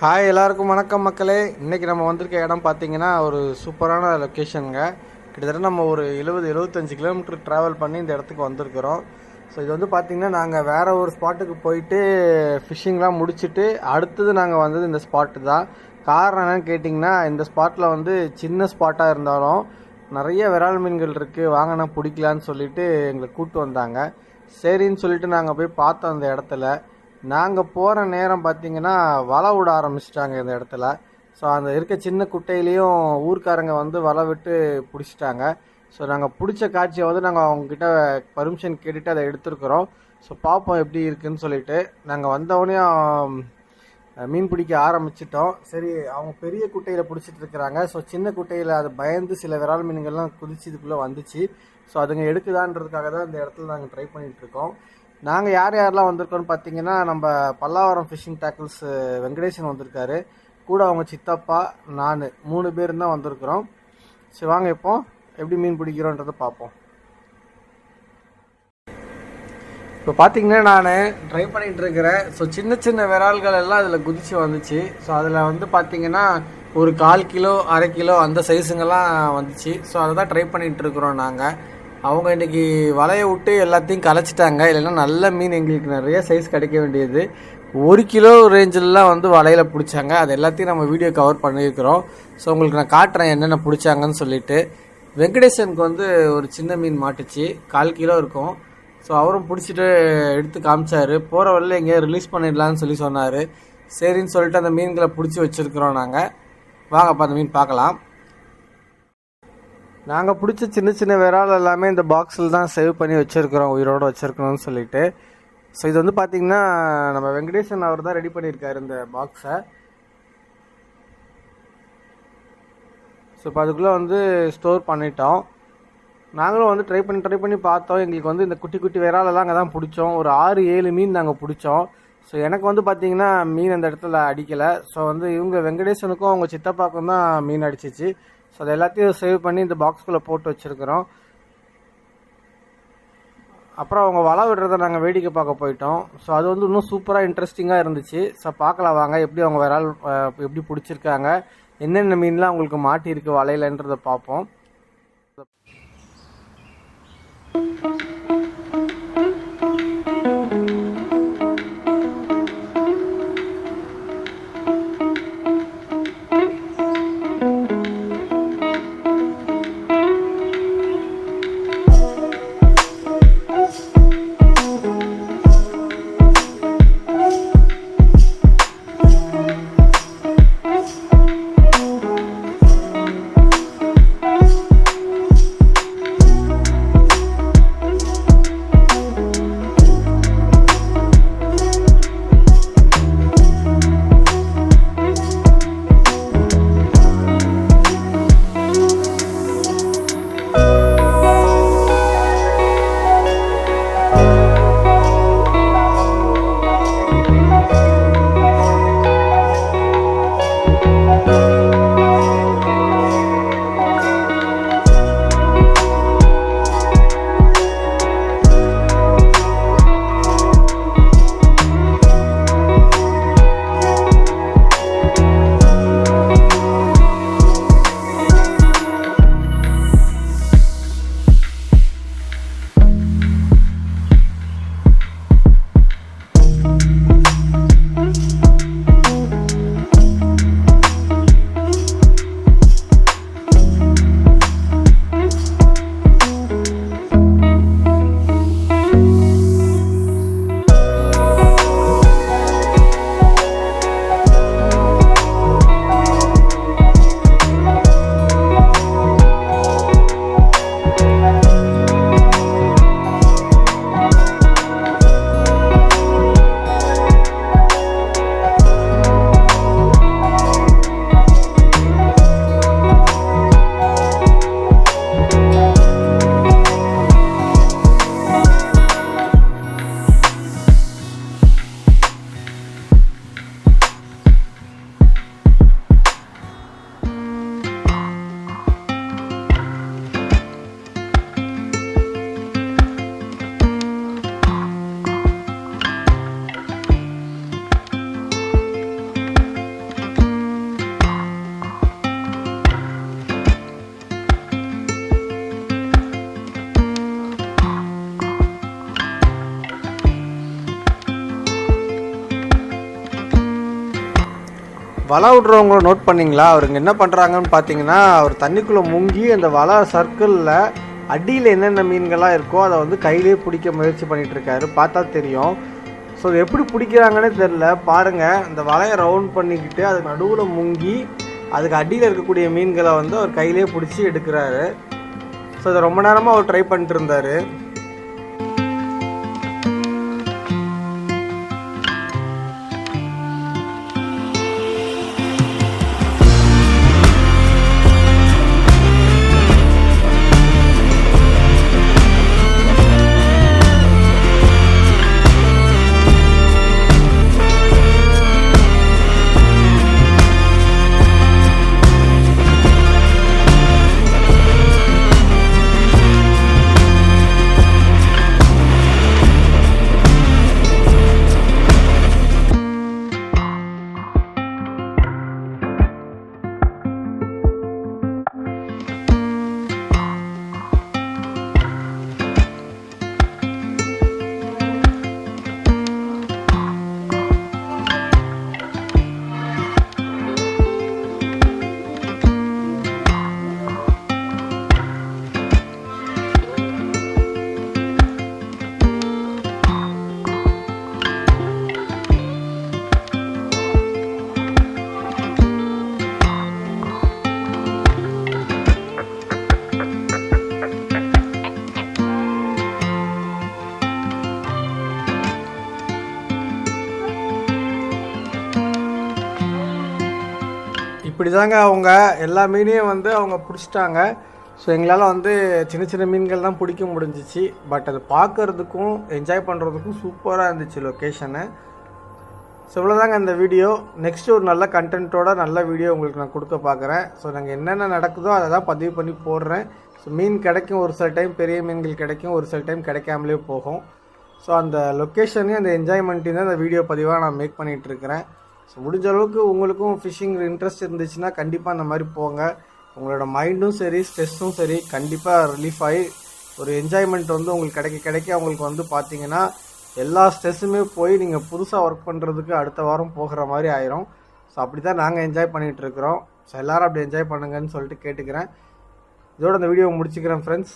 Hi எல்லாருக்கும் வணக்கம் மக்களே. இன்றைக்கி நம்ம வந்திருக்க இடம் பார்த்திங்கன்னா ஒரு சூப்பரான லொக்கேஷனுங்க. கிட்டத்தட்ட நம்ம ஒரு 70-75 கிலோமீட்டர் ட்ராவல் பண்ணி இந்த இடத்துக்கு வந்திருக்கிறோம். ஸோ இது வந்து பார்த்திங்கன்னா நாங்கள் வேறு ஒரு ஸ்பாட்டுக்கு போயிட்டு ஃபிஷ்ஷிங்லாம் முடிச்சுட்டு அடுத்தது நாங்கள் வந்தது இந்த ஸ்பாட்டு தான். காரணம் என்னென்னு கேட்டிங்கன்னா, இந்த ஸ்பாட்டில் வந்து சின்ன ஸ்பாட்டாக இருந்தாலும் நிறைய விரால் மீன்கள் இருக்குது, வாங்கினா பிடிக்கலான்னு சொல்லிவிட்டு எங்களை கூப்பிட்டு வந்தாங்க. சரின்னு சொல்லிட்டு நாங்கள் போய் பார்த்தோம். அந்த இடத்துல நாங்கள் போகிற நேரம் பார்த்திங்கன்னா வலை விட ஆரம்பிச்சிட்டாங்க இந்த இடத்துல. ஸோ அந்த இருக்க சின்ன குட்டையிலையும் ஊர்க்காரங்க வந்து வலை விட்டு பிடிச்சிட்டாங்க. ஸோ நாங்கள் பிடிச்ச காட்சியை வந்து நாங்கள் அவங்கக்கிட்ட பர்மிஷன் கேட்டுட்டு அதை எடுத்துருக்குறோம். ஸோ பார்ப்போம் எப்படி இருக்குதுன்னு சொல்லிட்டு நாங்கள் வந்தவொடனே மீன் பிடிக்க ஆரம்பிச்சிட்டோம். சரி, அவங்க பெரிய குட்டையில் பிடிச்சிட்டு இருக்கிறாங்க. ஸோ சின்ன குட்டையில் அது பயந்து சில விரால் மீன்கள்லாம் குதிச்சு இதுக்குள்ளே வந்துச்சு. ஸோ அதுங்க எடுக்குதான்றதுக்காக தான் இந்த இடத்துல நாங்கள் ட்ரை பண்ணிகிட்ருக்கோம். நாங்கள் யார் யாரெல்லாம் வந்திருக்கோன்னு பார்த்தீங்கன்னா, நம்ம பல்லாவரம் ஃபிஷிங் டேக்கிள்ஸ் வெங்கடேசன் வந்திருக்காரு, கூட அவங்க சித்தப்பா, நான் 3 பேர் தான் வந்திருக்கிறோம். சரி வாங்க இப்போ எப்படி மீன் பிடிக்கிறோன்றதை பார்ப்போம். இப்போ பார்த்தீங்கன்னா நான் ட்ரை பண்ணிகிட்டு இருக்கிறேன். ஸோ சின்ன சின்ன விரால்கள் எல்லாம் அதில் குதிச்சு வந்துச்சு. ஸோ அதில் வந்து பார்த்திங்கன்னா ஒரு 1/4 கிலோ 1/2 கிலோ அந்த சைஸுங்கெல்லாம் வந்துச்சு. ஸோ அதை தான் ட்ரை பண்ணிகிட்டு இருக்கிறோம் நாங்கள். அவங்க இன்றைக்கி வலையை விட்டு எல்லாத்தையும் கலைச்சிட்டாங்க. இல்லைன்னா நல்ல மீன் எங்களுக்கு நிறைய சைஸ் கிடைக்க வேண்டியது. 1 கிலோ ரேஞ்சிலலாம் வந்து வலையில் பிடிச்சாங்க. அது எல்லாத்தையும் நம்ம வீடியோ கவர் பண்ணியிருக்கிறோம். ஸோ உங்களுக்கு நான் காட்டுறேன் என்னென்ன பிடிச்சாங்கன்னு சொல்லிட்டு. வெங்கடேசனுக்கு வந்து ஒரு சின்ன மீன் மாட்டுச்சு, 1/4 கிலோ இருக்கும். ஸோ அவரும் பிடிச்சிட்டு எடுத்து காமிச்சார். போகிற வழியில் எங்கேயாவது ரிலீஸ் பண்ணிடலான்னு சொன்னார். சரின்னு சொல்லிட்டு அந்த மீன்களை பிடிச்சி வச்சுருக்குறோம் நாங்கள். வாங்கப்பா அந்த மீன் பார்க்கலாம். நாங்கள் பிடிச்ச சின்ன சின்ன விரால் எல்லாமே இந்த பாக்ஸில் தான் சேவ் பண்ணி வச்சுருக்கிறோம், உயிரோடு வச்சுருக்கணும்னு சொல்லிட்டு. ஸோ இது வந்து பார்த்திங்கன்னா நம்ம வெங்கடேசன் அவர் தான் ரெடி பண்ணியிருக்காரு இந்த பாக்ஸை. ஸோ இப்போ அதுக்குள்ளே வந்து ஸ்டோர் பண்ணிட்டோம். நாங்களும் வந்து ட்ரை பண்ணி பார்த்தோம். எங்களுக்கு வந்து இந்த குட்டி குட்டி விராலெல்லாம் அங்கே தான் பிடிச்சோம். ஒரு 6-7 மீன் நாங்கள் பிடிச்சோம். ஸோ எனக்கு வந்து பார்த்திங்கன்னா மீன் அந்த இடத்துல அடிக்கலை. ஸோ வந்து இவங்க வெங்கடேசனுக்கும் அவங்க சித்தப்பாக்கும் தான் மீன் அடிச்சிச்சு. ஸோ அது எல்லாத்தையும் சேவ் பண்ணி இந்த பாக்ஸ்குள்ளே போட்டு வச்சுருக்கிறோம். அப்புறம் அவங்க வலை விடுறத நாங்கள் வேடிக்கை பார்க்க போயிட்டோம். ஸோ அது வந்து இன்னும் சூப்பராக இன்ட்ரெஸ்டிங்காக இருந்துச்சு. ஸோ பார்க்கலாம் வாங்க எப்படி அவங்க விரால் எப்படி பிடிச்சிருக்காங்க, என்னென்ன மீன்லாம் அவங்களுக்கு மாட்டியிருக்கு வலையிலன்றதை பார்ப்போம். வலை விடுறவங்கள நோட் பண்ணிங்களா? அவருங்க என்ன பண்ணுறாங்கன்னு பார்த்தீங்கன்னா, அவர் தண்ணிக்குள்ளே முங்கி அந்த வலை சர்க்கிளில் அடியில் என்னென்ன மீன்கள்லாம் இருக்கோ அதை வந்து கையிலே பிடிக்க முயற்சி பண்ணிகிட்ருக்காரு. பார்த்தா தெரியும். ஸோ அது எப்படி பிடிக்கிறாங்கன்னே தெரில. பாருங்கள், அந்த வலையை ரவுண்ட் பண்ணிக்கிட்டு அது நடுவில் முங்கி அதுக்கு அடியில் இருக்கக்கூடிய மீன்களை வந்து அவர் கையிலே பிடிச்சி எடுக்கிறாரு. ஸோ இதை ரொம்ப நேரமாக அவர் ட்ரை பண்ணிட்டு இருந்தார். இப்படி தாங்க அவங்க எல்லா மீனையும் வந்து அவங்க பிடிச்சிட்டாங்க. ஸோ எங்களால் வந்து சின்ன சின்ன மீன்கள் தான் பிடிக்க முடிஞ்சிச்சு. பட் அது பார்க்குறதுக்கும் என்ஜாய் பண்ணுறதுக்கும் சூப்பராக இருந்துச்சு லொக்கேஷனு. ஸோ இவ்வளோதாங்க இந்த வீடியோ. நெக்ஸ்ட்டு ஒரு நல்ல கண்டென்ட்டோட நல்ல வீடியோ உங்களுக்கு நான் கொடுக்க பார்க்குறேன். ஸோ நாங்கள் என்னென்ன நடக்குதோ அதை தான் பதிவு பண்ணி போடுறேன். ஸோ மீன் கிடைக்கும், ஒரு சில டைம் பெரிய மீன்கள் கிடைக்கும், ஒரு சில டைம் கிடைக்காமலே போகும். ஸோ அந்த லொக்கேஷனையும் அந்த என்ஜாய்மெண்ட்டையும் தான் அந்த வீடியோ பதிவாக நான் மேக் பண்ணிகிட்ருக்கிறேன். ஸோ முடிஞ்ச அளவுக்கு உங்களுக்கும் ஃபிஷ்ஷிங் இன்ட்ரெஸ்ட் இருந்துச்சுன்னா கண்டிப்பாக அந்த மாதிரி போங்க. உங்களோட மைண்டும் சரி, ஸ்ட்ரெஸ்ஸும் சரி கண்டிப்பாக ரிலீஃப் ஆகி ஒரு என்ஜாய்மெண்ட் வந்து உங்களுக்கு கிடைக்க உங்களுக்கு வந்து பார்த்தீங்கன்னா எல்லா ஸ்ட்ரெஸ்ஸுமே போய் நீங்கள் புதுசாக ஒர்க் பண்ணுறதுக்கு அடுத்த வாரம் போகிற மாதிரி ஆயிரும். ஸோ அப்படி தான் நாங்கள் என்ஜாய் பண்ணிகிட்ருக்குறோம். ஸோ எல்லோரும் அப்படி என்ஜாய் பண்ணுங்கன்னு சொல்லிட்டு கேட்டுக்கிறேன். இதோட அந்த வீடியோவை முடிச்சுக்கிறேன் ஃப்ரெண்ட்ஸ்.